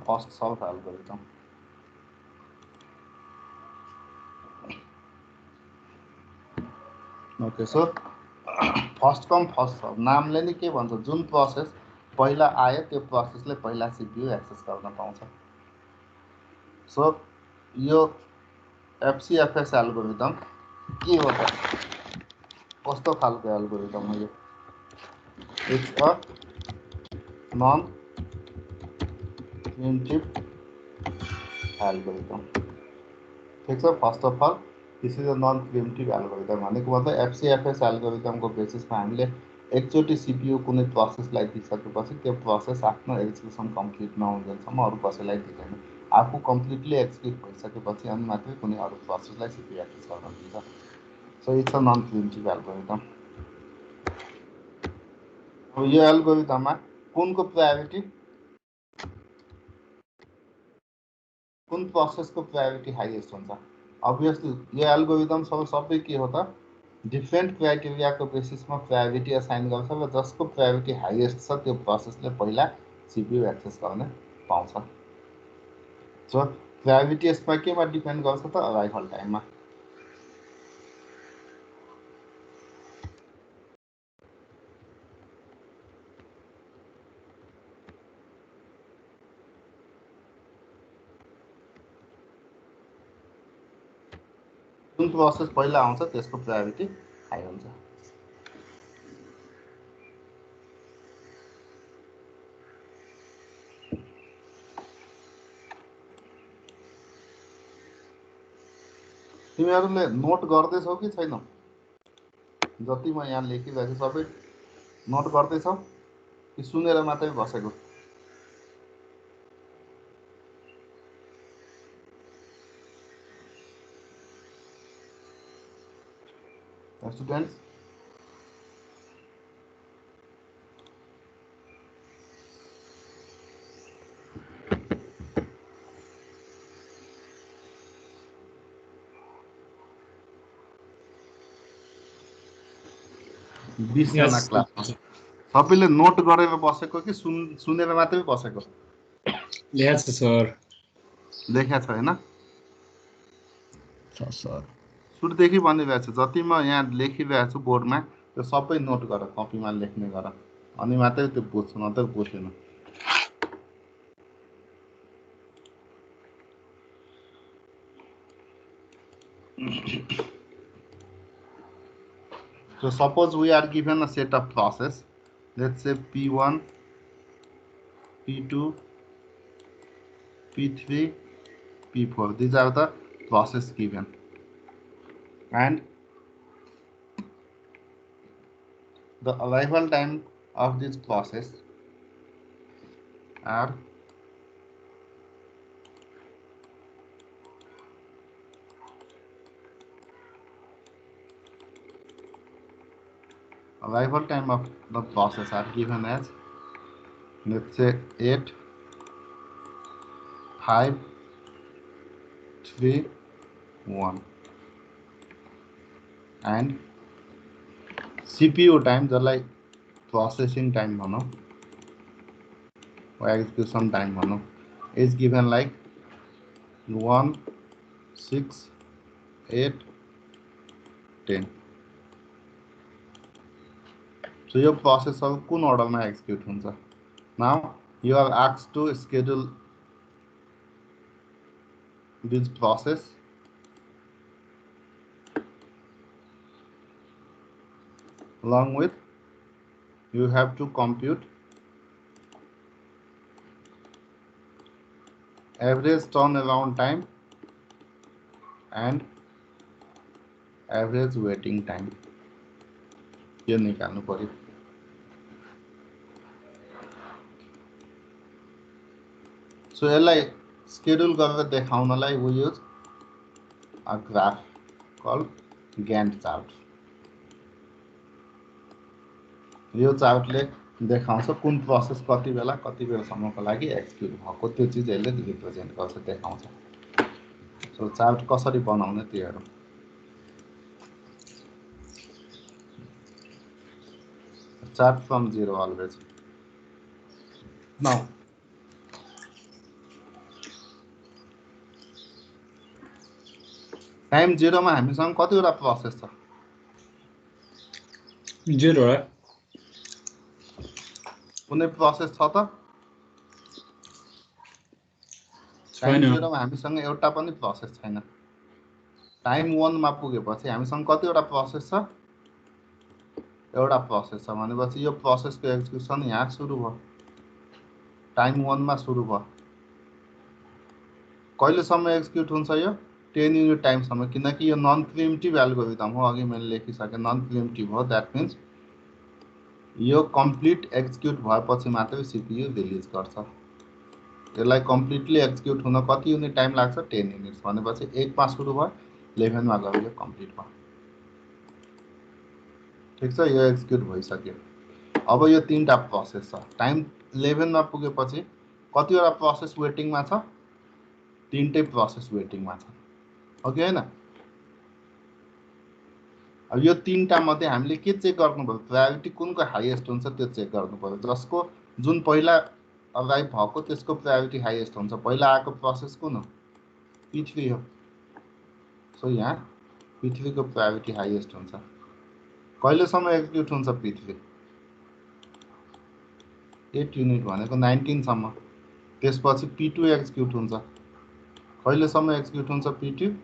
first serve algorithm. Okay, so first come first serve नामले नि के भन्छ, जुन प्रोसेस पहिला आयो त्यो प्रोसेसले पहिला सीपीयू एक्सेस गर्न पाउँछ। सो यो FCFS एल्गोरिथम के हो त, कस्तो खालको एल्गोरिथम हो यो? It's a non preemptive algorithm. ठिक छ, first of all this is a non preemptive algorithm भनेको मतलब FCFS एल्गोरिथमको बेसिसमा हामीले एकचोटि सीपीयू कुनै प्रोसेसलाई दिइसकेपछि त्यो प्रोसेस आफ्नो एक्जिक्युसन कम्प्लिट नहुन्जेलसम्म अरू कसैलाई दिँदैन। आफू कम्प्लिटली एक्जिक्युट भइसकेपछि अनि मात्रै कुनै अरू प्रोसेसलाई सीपीयू एक्सेस गर्न दिन्छ। So it's a non preemptive algorithm. अब यो एल्गोरिथममा कुनको प्रायोरिटी, कुन प्रोसेसको प्रायोरिटी हाइएस्ट हुन्छ? अभियसली यो एल्गोरिथम सबै के हो त, डिफ्रेन्ट क्राइटेरियाको बेसिसमा प्रायोरिटी असाइन गर्छ र जसको प्रायोरिटी हाइएस्ट छ त्यो प्रोसेसले पहिला सीपीयू एक्सेस गर्न पाउँछ। सो प्रायोरिटी यसमा केमा डिपेन्ड गर्छ त, अराइभल टाइममा। जुन प्रोसेस पहिला आउँछ त्यसको प्रायोरिटी हाई हुन्छ। तिमीहरूले नोट गर्दैछौ कि छैनौ? जति म यहाँ लेखिरहेको छु सबै नोट गर्दैछौ कि सुनेर मात्रै बसेको? स्टुडेन्ट्स, बीसजना क्लासमा सबैले नोट गरेर बसेको कि सुनेर मात्रै बसेको? लेखेको छ सर। लेखेको छ होइन? सर सुरुदेखि भनिरहेको छु, जति म यहाँ लेखिरहेको छु बोर्डमा त्यो सबै नोट गर, कपीमा लेख्ने गर, अनि मात्रै त्यो बुझ्छ, नत्र बुझ्दैन। So suppose we are given a set of process, let's say P1, P2, P3, P4. These are the process given, and the arrival time of this process are given as, let's say 8, 5, 3, 1, and CPU time जसलाई processing time भनौँ or execution time भनौँ is given like 1, 6, 8, 10. So your process of कुन orderमा execute हुन्छ? Now you are asked to schedule this process along with you have to compute average turnaround time and average waiting time. यो निकाल्नु पर्यो। So यसलाई schedule गरेर देखाउनलाई we use a graph called Gantt chart. यो चार्टले देखाउँछ कुन process कति बेला कति बेलासम्मको लागि एक्जिक्युट भएको त्यो चिज यसले रिप्रेजेन्ट गर्छ देखाउँछ। सो चार्ट कसरी बनाउने त्यो हेरौँ। Chart from zero always. Now time जीरोमा हामीसँग कतिवटा प्रोसेस छ? 0 होला। कुनै प्रोसेस छ त? टाइम छैन। जीरोमा हामीसँग एउटा पनि प्रोसेस छैन। टाइम 1 मा पुगेपछि हामीसँग कतिवटा प्रोसेस छ? एउटा प्रोसेस छ भनेपछि यो प्रोसेसको एक्जिक्युसन यहाँ सुरु भयो। टाइम 1 मा सुरु भयो। कहिलेसम्म एक्जिक्युट हुन्छ यो? 10 युनिट टाइमसम्म, किनकि यो नन प्रिम्प्टिभ एल्गोरिदम हो। अघि मैले लेखिसकेँ नन प्रिम्प्टिभ हो। द्याट मिन्स यो कम्प्लिट एक्जिक्युट भएपछि मात्रै सिपियु रिलिज गर्छ। यसलाई कम्प्लिटली एक्जिक्युट हुन कति युनिट टाइम लाग्छ? 10 युनिट्स भनेपछि 1 मा सुरु भयो, 11 मा गएर यो कम्प्लिट भयो। ठिक छ, यो एक्जिक्युट भइसक्यो। अब यो तीनटा प्रोसेस छ। टाइम 11 मा पुगेपछि कतिवटा प्रोसेस वेटिङमा छ? तीनटै प्रोसेस वेटिङमा छ, हो कि होइन? अब यो तीनटा मध्ये हामीले के चेक गर्नु पर्यो? प्रायोरिटी कुनको हाईएस्ट हुन्छ त्यो चेक गर्नु पर्यो। जसको जुन पहिला अराइभ भएको त्यसको प्रायोरिटी हाईएस्ट हुन्छ। पहिला आएको प्रोसेस कुन हो? पृथ्वी हो। सो यहाँ पृथ्वीको प्रायोरिटी हाईएस्ट हुन्छ। कहिलेसम्म एक्जिक्युट हुन्छ पृथ्वी? 8 युनिट भनेको 19 सम्म। त्यसपछि P2 एक्जिक्युट हुन्छ। कहिलेसम्म एक्जिक्युट हुन्छ P2?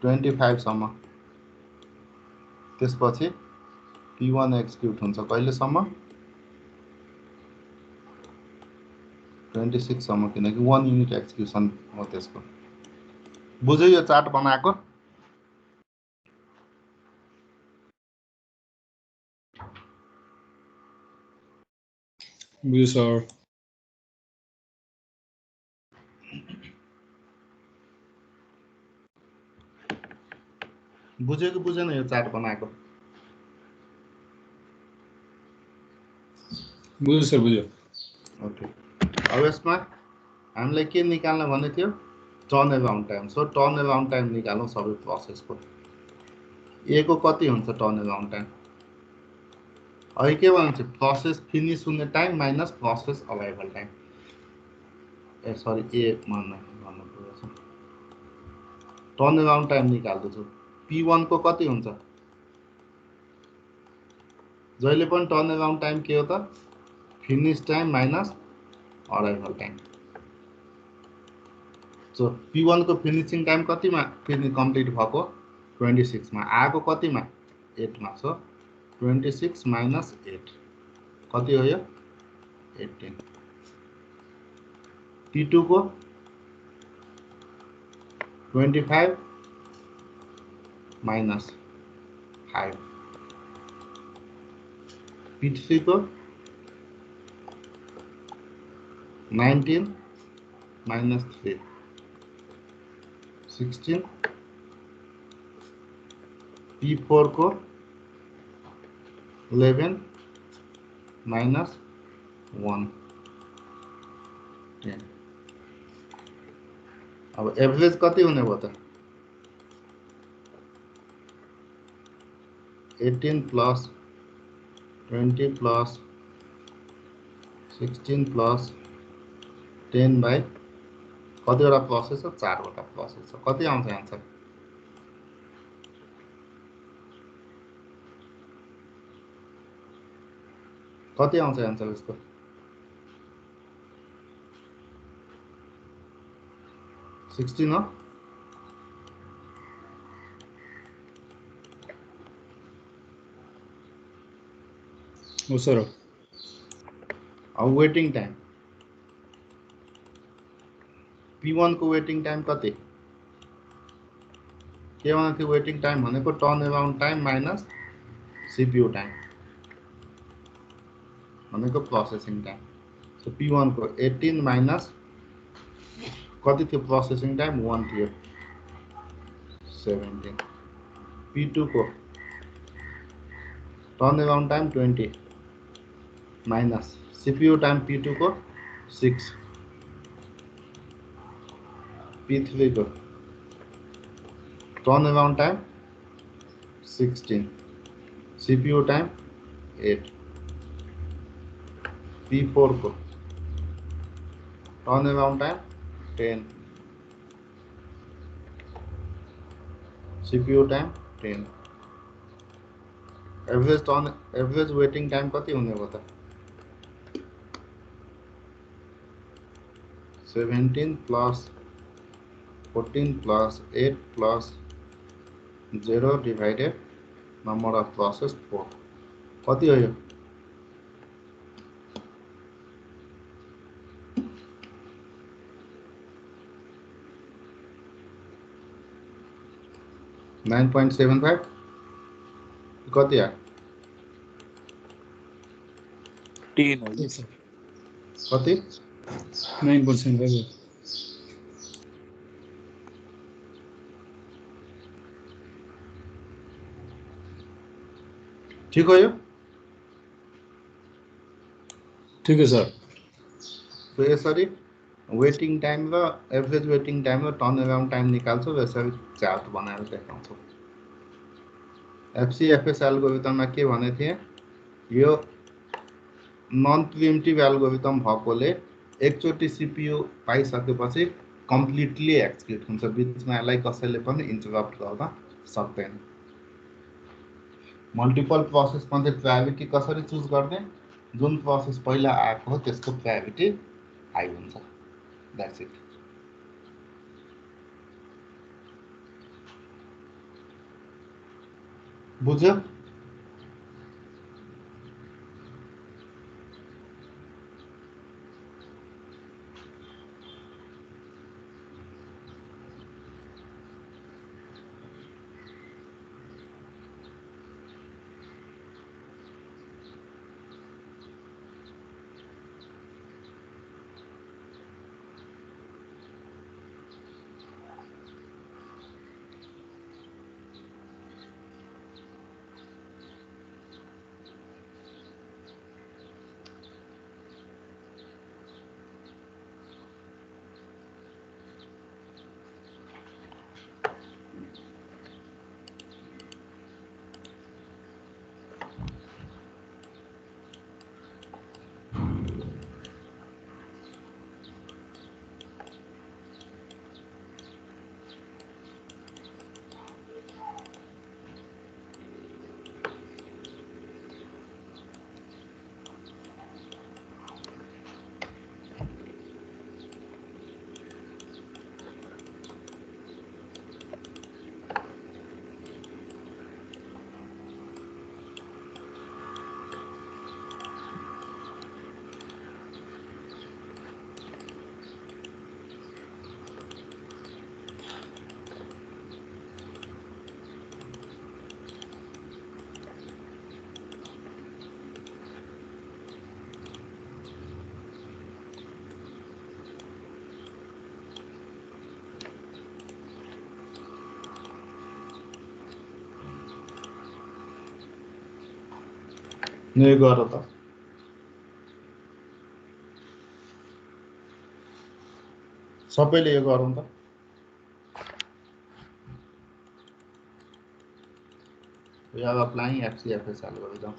25 सम्म। त्यसपछि P1 एक्जिक्युट हुन्छ। कहिलेसम्म? 26 सम्म, किनकि 1 युनिट एक्जिक्युसन हो त्यसको। बुझ्यो यो चार्ट बनाएको? बुझ्यो सर। बुझ्यो कि बुझेन यो चार्ट बनाएको? बुझ्यो सर, बुझ्यो। ओके, अब यसमा हामीलाई के निकाल्न भन्ने थियो? Turn around time. So turn around time निकालौँ सबै प्रोसेसको। ए को कति हुन्छ टर्न अराउन्ड टाइम? अघि के भन्छ? प्रोसेस फिनिस हुने time minus process arrival time. ए सरी, ए भन्नु पर्छ। Turn around time निकाल्दैछु। P1 को कति हुन्छ? जहिले पनि टर्न अराउन्ड टाइम के हो त? Finish time minus arrival time. So P1 को फिनिशिङ टाइम कतिमा कम्प्लिट भएको? 26 मा। आएको कतिमा? 8 मा। सो 26 माइनस 8 कति हो यो? 18। P2 को 25 माइनस 5। P3 को 19 माइनस 3 16। P4 को 11 माइनस 1 10। अब एभरेज कति हुने भयो त? 18 प्लस 20 प्लस 16 प्लस 10 बाई कतिवटा प्रोसेस हो? 4 वटा प्रोसेस छ। कति आउँछ आन्सर? कति आउँछ आन्सर यसको? 16 हो। हो सर। अब वेटिङ टाइम P1 को वेटिङ टाइम कति? के भन्नु थियो? वेटिङ टाइम भनेको turn around time minus CPU time भनेको प्रोसेसिङ टाइम। सो P1 को 18 माइनस कति थियो प्रोसेसिङ टाइम? 1 थियो, 17। P2 को turn around time 20 minus CPU time P2 को 6, P3 को turn around time 16, CPU time 8, P4 को turn around time 10, CPU time 10। Average waiting time कति हुने भयो त 17 plus 14 plus 8 plus 0 divided number of process 4 कति हो यो 9.75 कति आयो 10 हो हो सर कति 9% भयो ठीक हो यो ठीक है सर तो यसरी वेटिङ टाइम र एभरेज वेटिङ टाइम र टर्न अराउन्ड टाइम निकाल्छौँ र यसरी चार्ट बनाएर देखाउँछौँ एफसीएफएस एल्गोरिदममा के भने थिएँ यो नन प्रिएम्प्टिभ एल्गोरिदम भएकोले एकचोटि सीपीयू पाइसकेपछि कम्प्लिटली एक्जिक्युट हुन्छ बिचमा यसलाई कसैले पनि इन्टरप्ट गर्न सक्दैन मल्टिपल प्रोसेसमा चाहिँ प्रायोरिटी कसरी चुज गर्ने जुन प्रोसेस पहिला आएको हो त्यसको प्रायोरिटी हाई हुन्छ द्याट्स इट बुझ्यो यो गर त सबैले यो गरौँ त We are applying FCFS algorithm.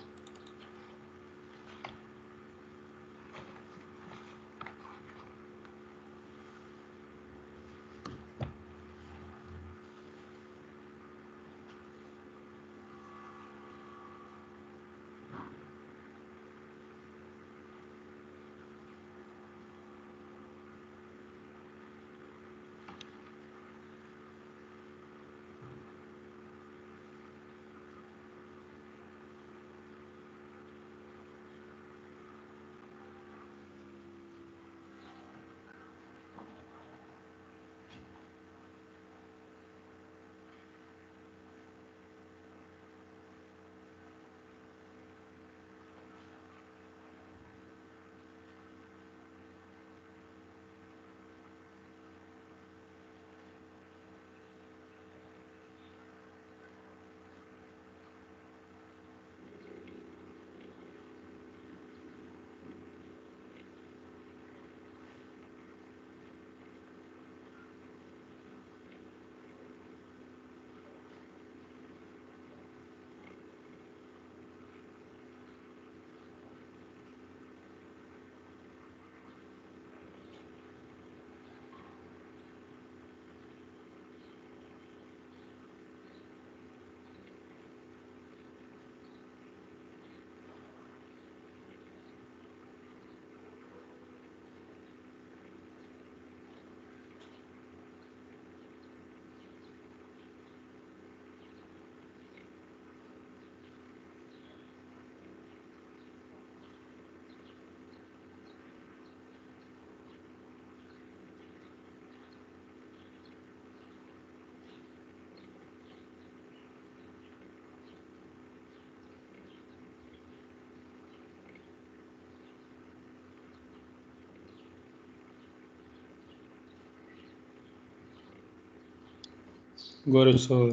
गऱ्यो सर।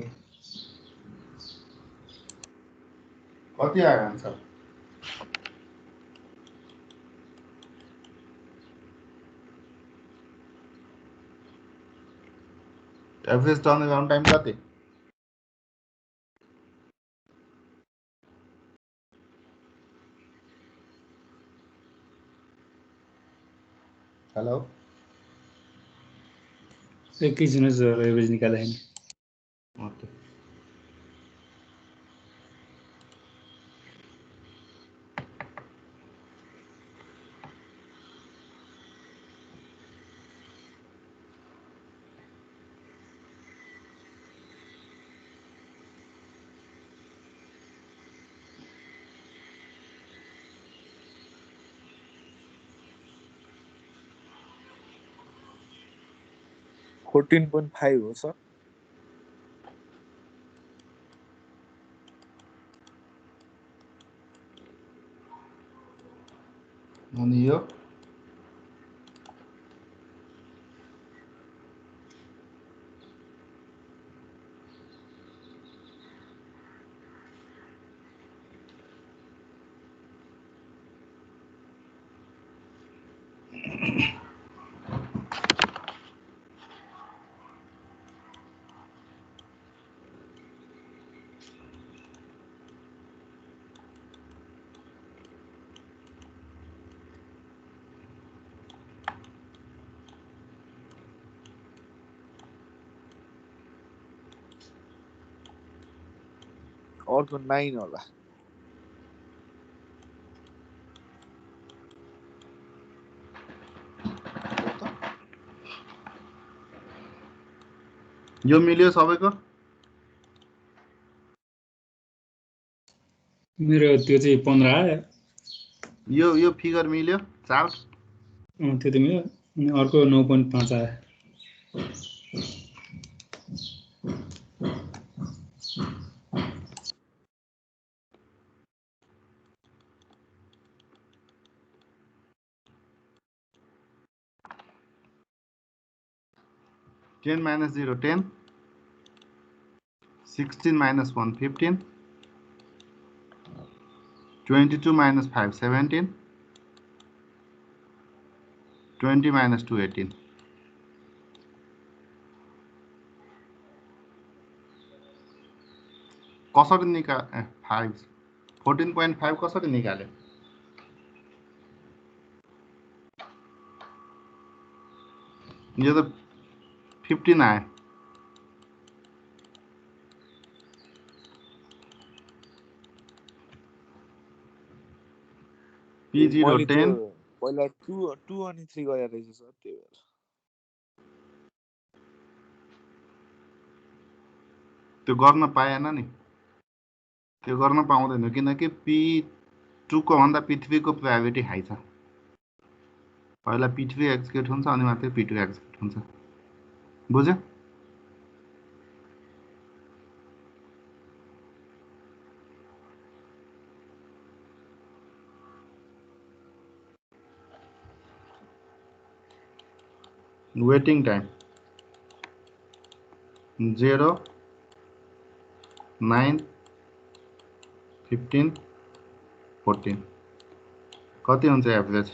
कति आयो आन्सर? एभरेज टर्नअराउन्ड टाइम कति? हेलो एकैछिन सर एभरेज निकाल्दाखेरि। ओके $14.5 हो सर। अनि यो अर्को 9 होला। यो मिल्यो सबैको? मेरो त्यो चाहिँ 15 आयो। यो फिगर मिल्यो चार्ट? त्यो त मिल्यो। अनि अर्को 9.5 आयो। -10 - 0 10, 16 - 1 15, 22 - 5 17, 20 - 2 18. कसरी निकाले? 14.5 कसरी निकाले? यो त 15 आयो। P0 मैले 10 त्यो पहिला 2 अनि 3 गरेर रहेछ सर त्यो भएर। त्यो गर्न पाएन नि, त्यो गर्न पाउँदैन किनकि P2 को भन्दा P3 को प्रायोरिटी हाई छ। पहिला P3 एक्जिक्युट हुन्छ अनि मात्रै P2 एक्जिक्युट हुन्छ। बुझ्यो? वेटिङ टाइम 0 9 15 14 कति हुन्छ एभरेज?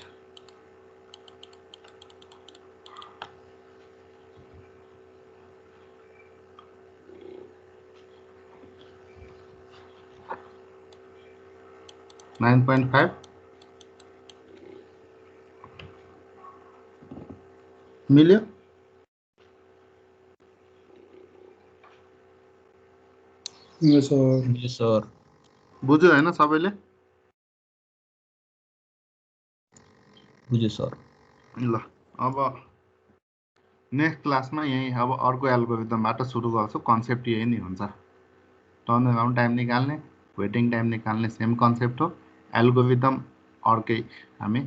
$9.5 मिल्यो? Yes sir. बुझ्यो हैन सबैले? बुझ्यो सर। ल अब नेक्स्ट क्लासमा यही अब अर्को एल्गोरिदमबाट सुरु गर्छु। कन्सेप्ट यही नै हुन्छ। टर्न अराउन्ड टाइम निकाल्ने, वेटिङ टाइम निकाल्ने सेम कन्सेप्ट हो। एल्गोरिदम अर्कै हामी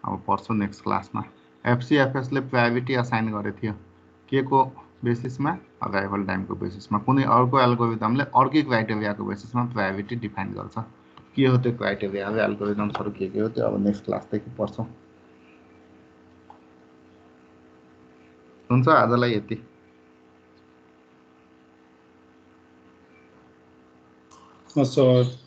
अब पढ्छौँ नेक्स्ट क्लासमा। एफसीएफएसले प्रायोरिटी असाइन गरेको थियो के को बेसिसमा? अराइभल टाइमको बेसिसमा। कुनै अर्को एल्गोरिदमले अर्कै क्राइटेरियाको बेसिसमा प्रायोरिटी डिफाइन गर्छ। के हो त्यो क्राइटेरिया? एल्गोरिदम्सहरू के हो त्यो अब नेक्स्ट क्लासदेखि पढ्छौँ। हुन्छ आजलाई यति। सर